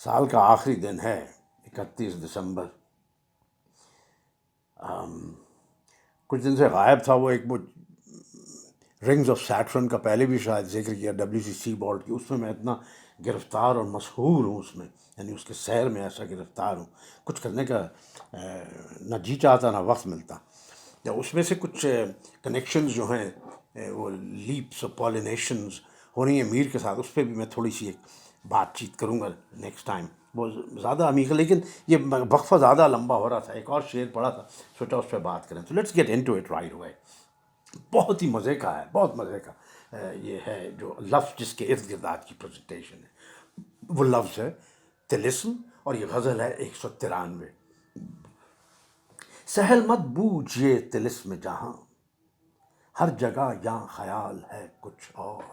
سال کا آخری دن ہے 31 دسمبر. کچھ دن سے غائب تھا. وہ ایک وہ رنگز آف سیٹرن کا پہلے بھی شاید ذکر کیا, WCC بورڈ کی, اس میں اتنا گرفتار اور مسحور ہوں اس میں, یعنی اس کے سیر میں ایسا گرفتار ہوں, کچھ کرنے کا نہ جی چاہتا نہ وقت ملتا. یا اس میں سے کچھ کنیکشنز جو ہیں وہ لیپس اور پالینیشنز ہو رہی ہیں میر کے ساتھ, اس پہ بھی میں تھوڑی سی ایک بات چیت کروں گا نیکسٹ ٹائم. وہ زیادہ عمیق ہے لیکن یہ وقفہ زیادہ لمبا ہو رہا تھا. ایک اور شعر پڑھا تھا, سوچا اس پہ بات کریں. تو let's get into it right away. بہت ہی مزے کا ہے, بہت مزے کا یہ ہے جو لفظ جس کے ارد گرد آج کی پریزنٹیشن ہے. وہ لفظ ہے طلسم, اور یہ غزل ہے 193. سہل مت بوجھ یہ طلسم جہاں, ہر جگہ یہاں خیال ہے کچھ اور.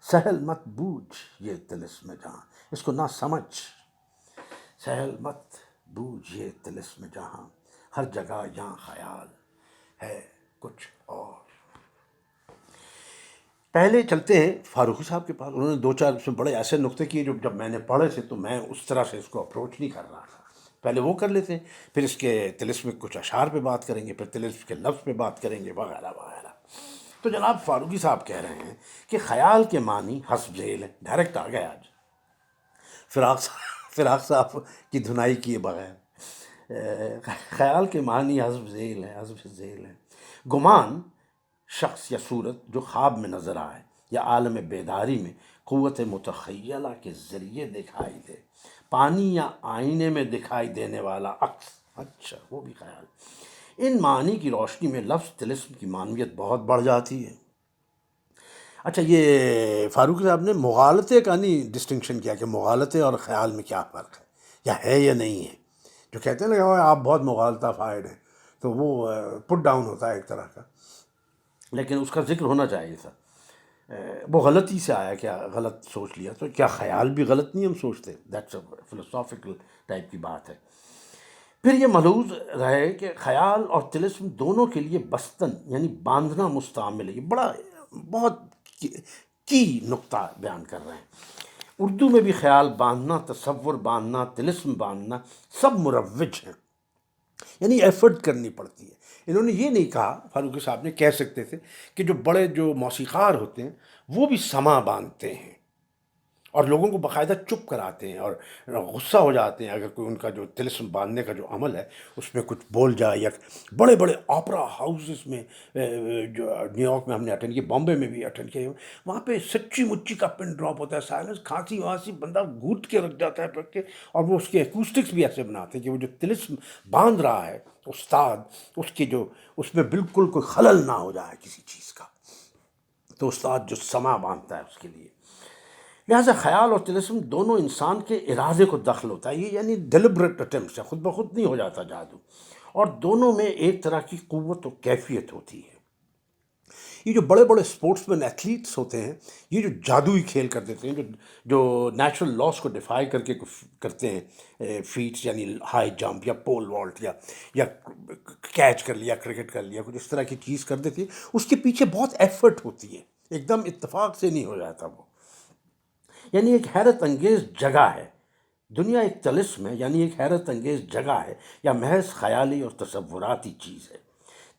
سہل مت بوجھ یہ طلسم جہاں, اس کو نہ سمجھ. سہل مت بوجھ یہ طلسم جہاں, ہر جگہ یہاں خیال ہے کچھ اور. پہلے چلتے ہیں فاروقی صاحب کے پاس. انہوں نے دو چار اس میں بڑے ایسے نقطے کیے جو جب میں نے پڑھے تھے تو میں اس طرح سے اس کو اپروچ نہیں کر رہا تھا. پہلے وہ کر لیتے ہیں, پھر اس کے طلسم کچھ اشعار پہ بات کریں گے, پھر طلسم کے لفظ پہ بات کریں گے, وغیرہ وغیرہ. تو جناب فاروقی صاحب کہہ رہے ہیں کہ خیال کے معنی حسب ذیل ہے. ڈائریکٹ آ گئے آج فراق صاحب کی دھنائی کیے بغیر. خیال کے معنی حسب ذیل ہے, حسب ذیل ہے. گمان شخص یا صورت جو خواب میں نظر آئے یا عالم بیداری میں قوت متخیلہ کے ذریعے دکھائی دے. پانی یا آئینے میں دکھائی دینے والا عکس, اچھا وہ بھی خیال. ان معنی کی روشنی میں لفظ طلسم کی معنویت بہت بڑھ جاتی ہے. اچھا, یہ فاروق صاحب نے مغالطے کا نہیں ڈسٹنکشن کیا کہ مغالطے اور خیال میں کیا فرق ہے یا ہے یا نہیں ہے. جو کہتے ہیں نا آپ بہت مغالطہ فائد ہیں, تو وہ پٹ ڈاؤن ہوتا ہے ایک طرح کا, لیکن اس کا ذکر ہونا چاہیے تھا. وہ غلطی سے آیا, کیا غلط سوچ لیا. تو کیا خیال بھی غلط نہیں ہم سوچتے؟ دیٹس اے فلسافیکل ٹائپ کی بات ہے. پھر یہ ملحوظ رہے کہ خیال اور طلسم دونوں کے لیے بستن یعنی باندھنا مستعمل ہے. یہ بڑا بہت کی نقطہ بیان کر رہے ہیں. اردو میں بھی خیال باندھنا, تصور باندھنا, طلسم باندھنا سب مروج ہیں, یعنی ایفرٹ کرنی پڑتی ہے. انہوں نے یہ نہیں کہا, فاروقی صاحب نے کہہ سکتے تھے کہ جو بڑے جو موسیقار ہوتے ہیں وہ بھی سما باندھتے ہیں اور لوگوں کو باقاعدہ چپ کراتے ہیں اور غصہ ہو جاتے ہیں اگر کوئی ان کا جو طلسم باندھنے کا جو عمل ہے اس میں کچھ بول جائے. یا بڑے بڑے آپرا ہاؤسز میں جو نیو یارک میں ہم نے اٹینڈ کیا, بامبے میں بھی اٹینڈ کیا, وہاں پہ سچی مچی کا پن ڈراپ ہوتا ہے, سائلنس, کھانسی وہانسی, بندہ گھوٹ کے رکھ جاتا ہے پڑھ کے, اور وہ اس کے ایکوسٹکس بھی ایسے بناتے ہیں کہ وہ جو طلسم باندھ رہا ہے استاد, اس کی جو اس میں بالکل کوئی خلل نہ ہو جائے کسی چیز کا. تو استاد جو سما باندھتا ہے اس کے لیے. لہٰذا خیال اور طلسم دونوں انسان کے ارادے کو دخل ہوتا ہے. یہ یعنی ڈیلیبریٹ اٹیمپٹس ہے, خود بخود نہیں ہو جاتا جادو. اور دونوں میں ایک طرح کی قوت و کیفیت ہوتی ہے. یہ جو بڑے بڑے اسپورٹس مین ایتھلیٹس ہوتے ہیں, یہ جو جادوئی کھیل کر دیتے ہیں, جو نیچرل لاس کو ڈیفائی کر کے کرتے ہیں فیٹس, یعنی ہائی جمپ یا پول والٹ یا کیچ کر لیا, کرکٹ کر لیا, کچھ اس طرح کی چیز کر دیتی ہے, اس کے پیچھے بہت ایفرٹ ہوتی ہے, ایک دم اتفاق سے نہیں ہو جاتا وہ. یعنی ایک حیرت انگیز جگہ ہے دنیا, ایک طلسم ہے یعنی ایک حیرت انگیز جگہ ہے یا محض خیالی اور تصوراتی چیز ہے.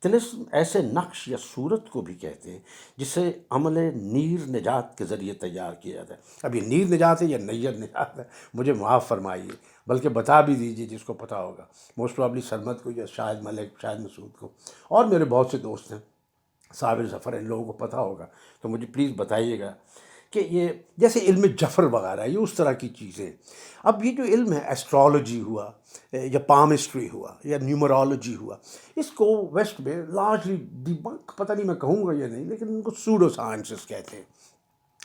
طلسم ایسے نقش یا صورت کو بھی کہتے ہیں جسے عمل نیر نجات کے ذریعے تیار کیا جاتا ہے. اب یہ نیر نجات ہے یا نیر نجات ہے مجھے معاف فرمائیے, بلکہ بتا بھی دیجیے جس کو پتہ ہوگا, موسٹ پرابلی سرمد کو یا شاہد ملک, شاہد مسعود کو, اور میرے بہت سے دوست ہیں صابر ظفر, ان لوگوں کو پتہ ہوگا تو مجھے پلیز بتائیے گا کہ یہ جیسے علم جفر وغیرہ یہ اس طرح کی چیزیں. اب یہ جو علم ہے, ایسٹرالوجی ہوا یا پامسٹری ہوا یا نیومرالوجی ہوا, اس کو ویسٹ میں لارجلی ڈیبنک, پتہ نہیں میں کہوں گا یا نہیں, لیکن ان کو سوڈو سائنسز کہتے ہیں.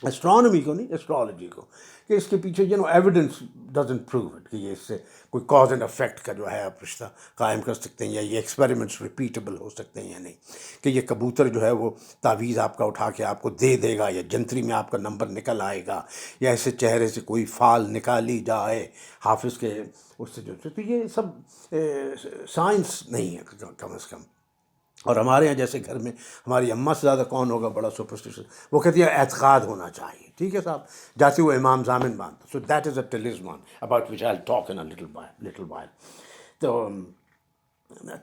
اسٹرانومی کو نہیں, ایسٹرالوجی کو, کہ اس کے پیچھے ایویڈنس ڈزنٹ پروو اٹ کہ یہ اس سے کوئی کاز اینڈ افیکٹ کا جو ہے آپ رشتہ قائم کر سکتے ہیں, یا یہ ایکسپیریمنٹس ریپیٹیبل ہو سکتے ہیں یا نہیں, کہ یہ کبوتر جو ہے وہ تعویذ آپ کا اٹھا کے آپ کو دے دے گا, یا جنتری میں آپ کا نمبر نکل آئے گا, یا ایسے چہرے سے کوئی فال نکالی جائے حافظ کے اس سے جو, تو یہ سب سائنس نہیں ہے کم از کم. اور ہمارے یہاں جیسے گھر میں ہماری اماں سے زیادہ کون ہوگا بڑا سپرسٹیشن، وہ کہتی ہے اعتقاد ہونا چاہیے، ٹھیک ہے صاحب، جاتے وہ امام ضامن باندھتا. So that is a talisman about which I talk in little while. تو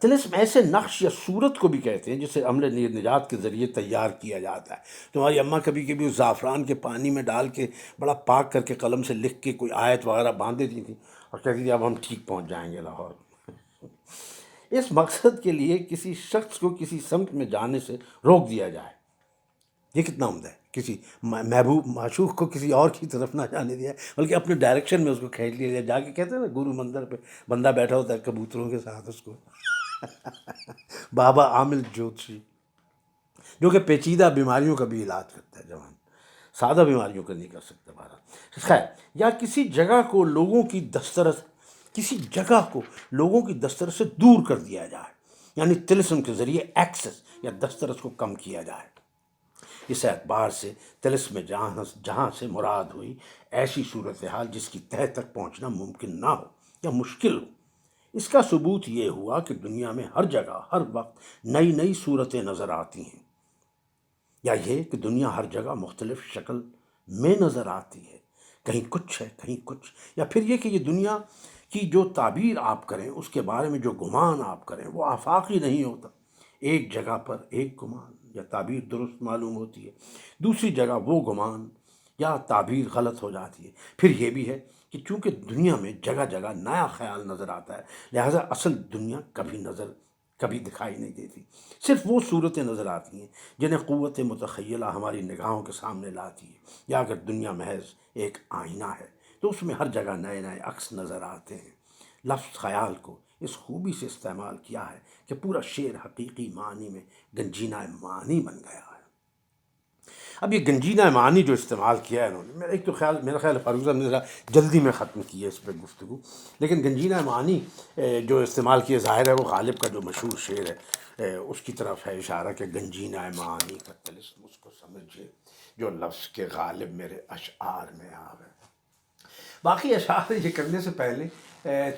طلسم ایسے نقش یا صورت کو بھی کہتے ہیں جسے عمل نجات کے ذریعے تیار کیا جاتا ہے. تمہاری اماں کبھی کبھی اس زعفران کے پانی میں ڈال کے بڑا پاک کر کے قلم سے لکھ کے کوئی آیت وغیرہ باندھ دیتی تھی اور کہتی تھی اب ہم ٹھیک پہنچ جائیں گے لاہور. اس مقصد کے لیے کسی شخص کو کسی سمت میں جانے سے روک دیا جائے، یہ کتنا عمدہ ہے. کسی محبوب معشوق کو کسی اور کی طرف نہ جانے دیا بلکہ اپنے ڈائریکشن میں اس کو کھینچ لیا جائے. جا کے کہتے ہیں نا گرو مندر پہ بندہ بیٹھا ہوتا ہے کبوتروں کے ساتھ، اس کو بابا عامل جوتشی، جو کہ پیچیدہ بیماریوں کا بھی علاج کرتا ہے، جوان سادہ بیماریوں کا نہیں کر سکتا. بہرحال خیر، یا کسی جگہ کو لوگوں کی دسترس کسی جگہ کو لوگوں کی دسترس سے دور کر دیا جائے، یعنی طلسم کے ذریعے ایکسس یا دسترس کو کم کیا جائے. اس اعتبار سے طلسم میں جہاں سے مراد ہوئی ایسی صورتحال جس کی تہہ تک پہنچنا ممکن نہ ہو یا مشکل ہو. اس کا ثبوت یہ ہوا کہ دنیا میں ہر جگہ ہر وقت نئی نئی صورتیں نظر آتی ہیں، یا یہ کہ دنیا ہر جگہ مختلف شکل میں نظر آتی ہے، کہیں کچھ ہے کہیں کچھ. یا پھر یہ کہ یہ دنیا کی جو تعبیر آپ کریں، اس کے بارے میں جو گمان آپ کریں، وہ آفاقی نہیں ہوتا. ایک جگہ پر ایک گمان یا تعبیر درست معلوم ہوتی ہے، دوسری جگہ وہ گمان یا تعبیر غلط ہو جاتی ہے. پھر یہ بھی ہے کہ چونکہ دنیا میں جگہ جگہ نیا خیال نظر آتا ہے، لہٰذا اصل دنیا کبھی دکھائی نہیں دیتی. صرف وہ صورتیں نظر آتی ہیں جنہیں قوت متخیلہ ہماری نگاہوں کے سامنے لاتی ہے. یا اگر دنیا محض ایک آئینہ ہے تو اس میں ہر جگہ نئے نئے عکس نظر آتے ہیں. لفظ خیال کو اس خوبی سے استعمال کیا ہے کہ پورا شعر حقیقی معنی میں گنجینہ معنی بن گیا ہے. اب یہ گنجینہ معنی جو استعمال کیا ہے انہوں نے، میرا خیال فاروق صاحب نے ذرا جلدی میں ختم کی ہے اس پہ گفتگو، لیکن گنجینہ معنی جو استعمال کیے، ظاہر ہے وہ غالب کا جو مشہور شعر ہے اس کی طرف ہے اشارہ کہ گنجینہ معنی کا طلسم اس کو سمجھے جو لفظ کے غالب میرے اشعار میں آوے. باقی اشعار یہ کرنے سے پہلے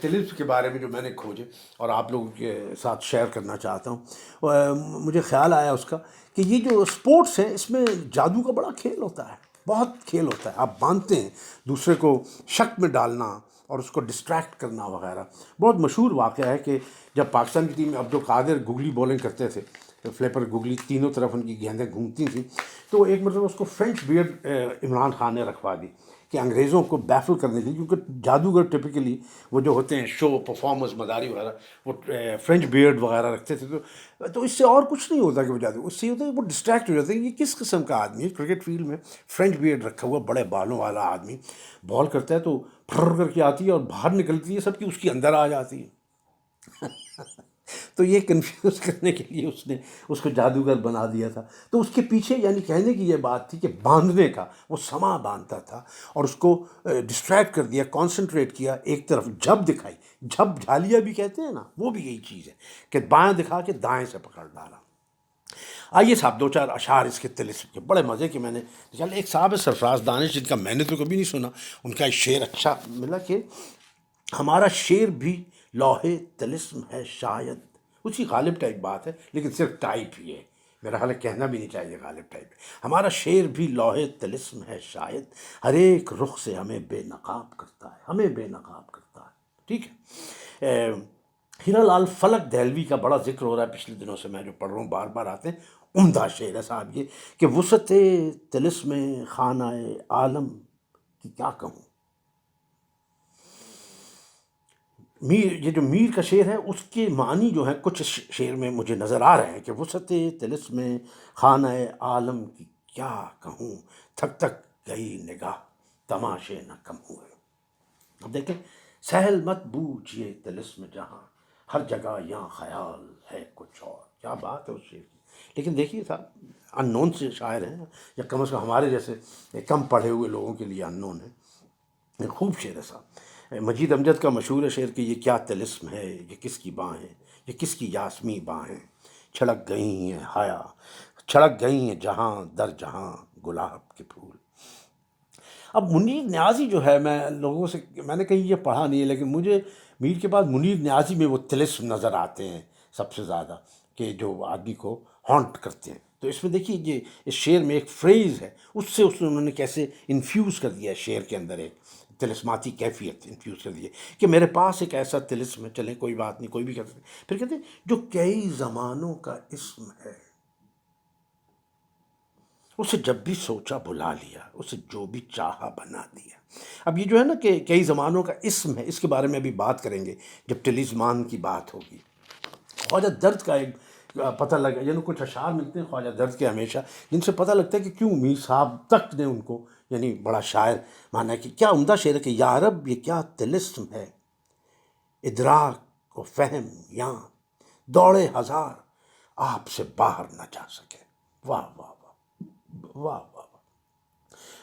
طلسم کے بارے میں جو میں نے کھوجے اور آپ لوگوں کے ساتھ شیئر کرنا چاہتا ہوں، مجھے خیال آیا اس کا کہ یہ جو سپورٹس ہے اس میں جادو کا بڑا کھیل ہوتا ہے، بہت کھیل ہوتا ہے. آپ باندھتے ہیں دوسرے کو شک میں ڈالنا اور اس کو ڈسٹریکٹ کرنا وغیرہ. بہت مشہور واقعہ ہے کہ جب پاکستان کی ٹیم میں عبد القادر گگلی بولنگ کرتے تھے، فلیپر گگلی تینوں طرف ان کی گیندیں گھومتی تھیں، تو ایک مرتبہ اس کو فرینچ بیئرڈ عمران خان نے رکھوا دی کہ انگریزوں کو بیفل کرنے کے لیے، کیونکہ جادوگر ٹپکلی وہ جو ہوتے ہیں شو پرفارمرز مداری وغیرہ وہ فرینچ بیئرڈ وغیرہ رکھتے تھے، تو اس سے اور کچھ نہیں ہوتا کہ وہ جادو، اس سے یہ ہوتا ہے وہ ڈسٹریکٹ ہو جاتے ہیں. یہ کس قسم کا آدمی ہے؟ کرکٹ فیلڈ میں فرینچ بیئرڈ رکھا ہوا بڑے بالوں والا آدمی بال کرتا ہے تو پھر کر کے آتی ہے اور باہر نکلتی ہے سب کی، اس کی اندر آ جاتی ہے. تو یہ کنفیوز کرنے کے لیے اس نے اس کو جادوگر بنا دیا تھا. تو اس کے پیچھے یعنی کہنے کی یہ بات تھی کہ باندھنے کا وہ سما باندھتا تھا اور اس کو ڈسٹریکٹ کر دیا، کانسنٹریٹ کیا ایک طرف، جھب دکھائی، جھب جھالیہ بھی کہتے ہیں نا، وہ بھی یہی چیز ہے کہ بائیں دکھا کے دائیں سے پکڑ ڈالا. آئیے صاحب دو چار اشعار اس کے طلسم کے بڑے مزے کے میں نے چل. ایک صاحب ہے سرفراز دانش جن کا میں نے تو کبھی نہیں سنا، ان کا ایک شعر اچھا ملا کہ ہمارا شعر بھی لوہے طلسم ہے شاید. اسی غالب ٹائپ بات ہے لیکن صرف ٹائپ ہی ہے، میرا حال کہنا بھی نہیں چاہیے غالب ٹائپ. ہمارا شعر بھی لوہے طلسم ہے شاید، ہر ایک رخ سے ہمیں بے نقاب کرتا ہے، ہمیں بے نقاب کرتا ہے. ٹھیک ہے. ہیرا لال فلک دہلوی کا بڑا ذکر ہو رہا ہے پچھلے دنوں سے، میں جو پڑھ رہا ہوں بار بار آتے ہیں. عمدہ شعر ہے صاحب یہ کہ وسعت طلسم خانہ عالم کی کیا کہوں. یہ جو میر کا شعر ہے اس کے معنی جو ہیں کچھ شعر میں مجھے نظر آ رہے ہیں کہ وسعت طلسم خانہ عالم کی کیا کہوں، تھک تھک گئی نگاہ تماشے نہ کم ہوئے. اب دیکھیں، سہل مت بوجھ یہ طلسم جہاں، ہر جگہ یہاں خیال ہے کچھ اور. کیا بات ہے اس شعر کی. لیکن دیکھیے صاحب، ان نون سے شاعر ہیں یا کم از کم ہمارے جیسے کم پڑھے ہوئے لوگوں کے لیے ان نون ہے. یہ خوب شعر ہے صاحب. مجید امجد کا مشہور ہے شعر کہ یہ کیا طلسم ہے، یہ کس کی باہیں، یہ کس کی یاسمی باہیں، چھڑک گئی ہیں حیا، چھڑک گئی ہیں جہاں در جہاں گلاب کے پھول. اب منیر نیازی جو ہے، میں نے کہیں یہ پڑھا نہیں ہے لیکن مجھے میر کے بعد منیر نیازی میں وہ طلسم نظر آتے ہیں سب سے زیادہ. کہ جو آدمی کو ہانٹ کرتے ہیں. تو اس میں دیکھیے یہ اس شعر میں ایک فریز ہے، اس سے انہوں نے کیسے انفیوز کر دیا ہے شعر کے اندر، ایک طلسماتی کیفیت انفیوز کر دی ہے کہ میرے پاس ایک ایسا طلسم ہے، چلیں کوئی بات نہیں، کوئی بھی کر سکتے. پھر کہتے ہیں جو کئی زمانوں کا اسم ہے، اسے جب بھی سوچا بلا لیا، اسے جو بھی چاہا بنا دیا. اب یہ جو ہے نا کہ کئی زمانوں کا اسم ہے، اس کے بارے میں ابھی بات کریں گے جب ٹلسمان کی بات ہوگی. خواجہ درد کا ایک پتہ لگا، یعنی کچھ اشعار ملتے ہیں خواجہ درد کے ہمیشہ، جن سے پتہ لگتا ہے کہ کیوں میر صاحب تک نے ان کو یعنی بڑا شاعر مانا، کہ کیا عمدہ شعر ہے کہ یا رب یہ کیا طلسم ہے، ادراک و فہم یاں دوڑے ہزار آپ سے باہر نہ جا سکے. واہ واہ واہ واہ واہ.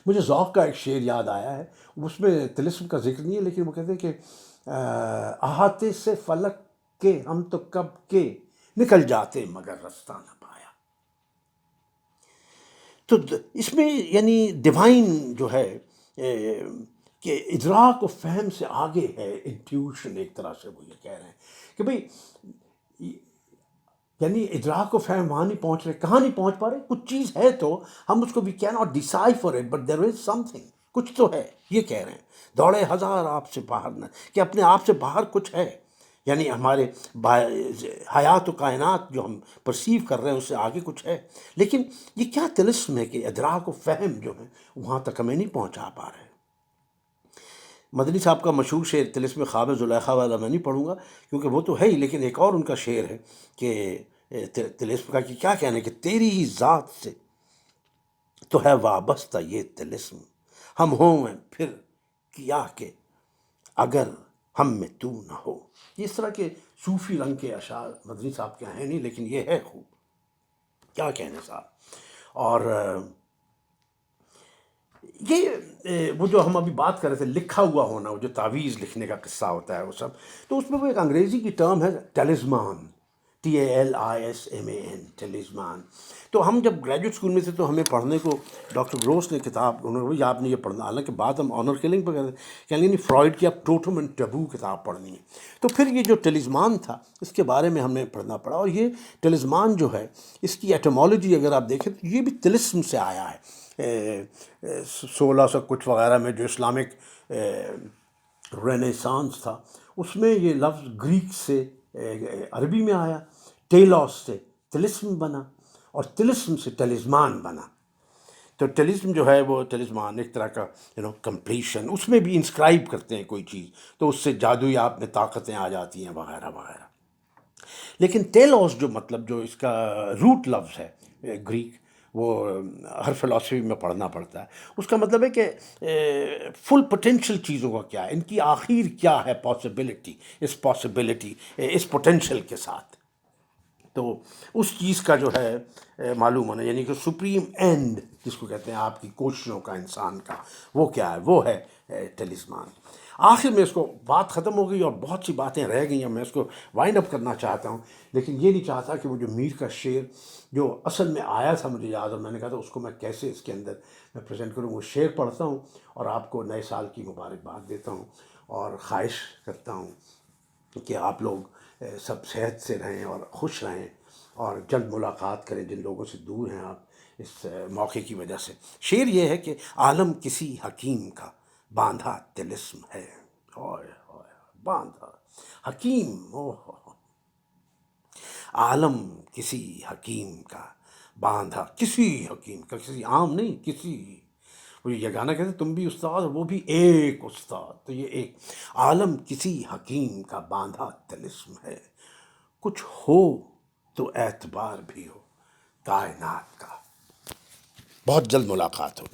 مجھے ذوق کا ایک شعر یاد آیا ہے، اس میں طلسم کا ذکر نہیں ہے، لیکن وہ کہتے ہیں کہ احاطے سے فلک کے ہم تو کب کے نکل جاتے مگر رستہ نہ پایا. تو اس میں یعنی ڈیوائن جو ہے کہ ادراک و فہم سے آگے ہے انٹیوشن. ایک طرح سے وہ یہ کہہ رہے ہیں کہ بھئی یعنی ادراک و فہم وہاں نہیں پہنچ رہے، کہاں نہیں پہنچ پا رہے، کچھ چیز ہے تو ہم اس کو we can not decipher it but there is something, کچھ تو ہے. یہ کہہ رہے ہیں دوڑے ہزار آپ سے باہر نہ، کہ اپنے آپ سے باہر کچھ ہے، یعنی ہمارے حیات و کائنات جو ہم پرسیو کر رہے ہیں اس سے آگے کچھ ہے. لیکن یہ کیا طلسم ہے کہ ادراک و فہم جو ہے وہاں تک ہمیں نہیں پہنچا پا رہے. مدنی صاحب کا مشہور شعر طلسم خواب زلیخا والا میں نہیں پڑھوں گا کیونکہ وہ تو ہے ہی، لیکن ایک اور ان کا شعر ہے کہ طلسم کا کہ کیا کہنا ہے کہ تیری ہی ذات سے تو ہے وابستہ یہ طلسم، ہم ہوں پھر کیا کہ اگر ہم میں تو نہ ہو. اس طرح کے صوفی رنگ کے اشعار مدنی صاحب کے ہیں نہیں، لیکن یہ ہے خوب، کیا کہنے صاحب. اور یہ وہ جو ہم ابھی بات کر رہے تھے لکھا ہوا ہونا، وہ جو تعویذ لکھنے کا قصہ ہوتا ہے وہ سب، تو اس میں وہ ایک انگریزی کی ٹرم ہے ٹیلسمان، TALISMAN، ٹیلسمان. تو ہم جب گریجویٹ اسکول میں تھے تو ہمیں پڑھنے کو ڈاکٹر گروس نے کتاب، انہوں نے بھائی آپ نے یہ پڑھنا، حالانکہ بعد ہم آنر کلنگ پہ کرتے کہ نہیں فرائڈ کی اب ٹوٹم اینڈ ٹیبو کتاب پڑھنی ہے. تو پھر یہ جو ٹیلسمان تھا اس کے بارے میں ہمیں پڑھنا پڑا، اور یہ ٹیلسمان جو ہے اس کی ایٹمالوجی اگر آپ دیکھیں تو یہ بھی طلسم سے آیا ہے. 1600 کچھ وغیرہ میں جو اسلامک رینیسانس تھا اس میں یہ لفظ گریک سے عربی میں آیا، ٹیلوس سے طلسم بنا اور طلسم سے ٹیلسمان بنا. تو ٹیلسم جو ہے وہ ٹیلسمان ایک طرح کا کمپلیشن، اس میں بھی انسکرائب کرتے ہیں کوئی چیز تو اس سے جادوئی آپ میں طاقتیں آ جاتی ہیں وغیرہ وغیرہ. لیکن ٹیلوس جو مطلب جو اس کا روٹ لفظ ہے گریک، وہ ہر فلاسفی میں پڑھنا پڑتا ہے، اس کا مطلب ہے کہ فل پوٹینشیل چیزوں کا کیا ہے، ان کی آخر کیا ہے، پاسبلٹی، اس پوٹینشیل کے ساتھ. تو اس چیز کا جو ہے معلوم ہونا، یعنی کہ سپریم اینڈ جس کو کہتے ہیں آپ کی کوششوں کا، انسان کا، وہ کیا ہے، وہ ہے ٹیلسمان. آخر میں اس کو بات ختم ہو گئی اور بہت سی باتیں رہ گئی ہیں، میں اس کو وائنڈ اپ کرنا چاہتا ہوں، لیکن یہ نہیں چاہتا کہ وہ جو میر کا شعر جو اصل میں آیا تھا مجھے یاد، اور میں نے کہا تھا اس کو میں کیسے اس کے اندر میں پریزنٹ کروں. وہ شعر پڑھتا ہوں اور آپ کو نئے سال کی مبارکباد دیتا ہوں، اور خواہش کرتا ہوں کہ آپ لوگ سب صحت سے رہیں اور خوش رہیں اور جلد ملاقات کریں جن لوگوں سے دور ہیں آپ اس موقع کی وجہ سے. شعر یہ ہے کہ عالم کسی حکیم کا باندھا طلسم ہے، ہائے ہائے باندھا حکیم، عالم کسی حکیم کا باندھا، کسی حکیم کا، کسی عام نہیں، کسی. وہ یہ گانا کہتے ہیں تم بھی استاد وہ بھی ایک استاد، تو یہ ایک عالم کسی حکیم کا باندھا طلسم ہے، کچھ ہو تو اعتبار بھی ہو کائنات کا. بہت جلد ملاقات ہوگی.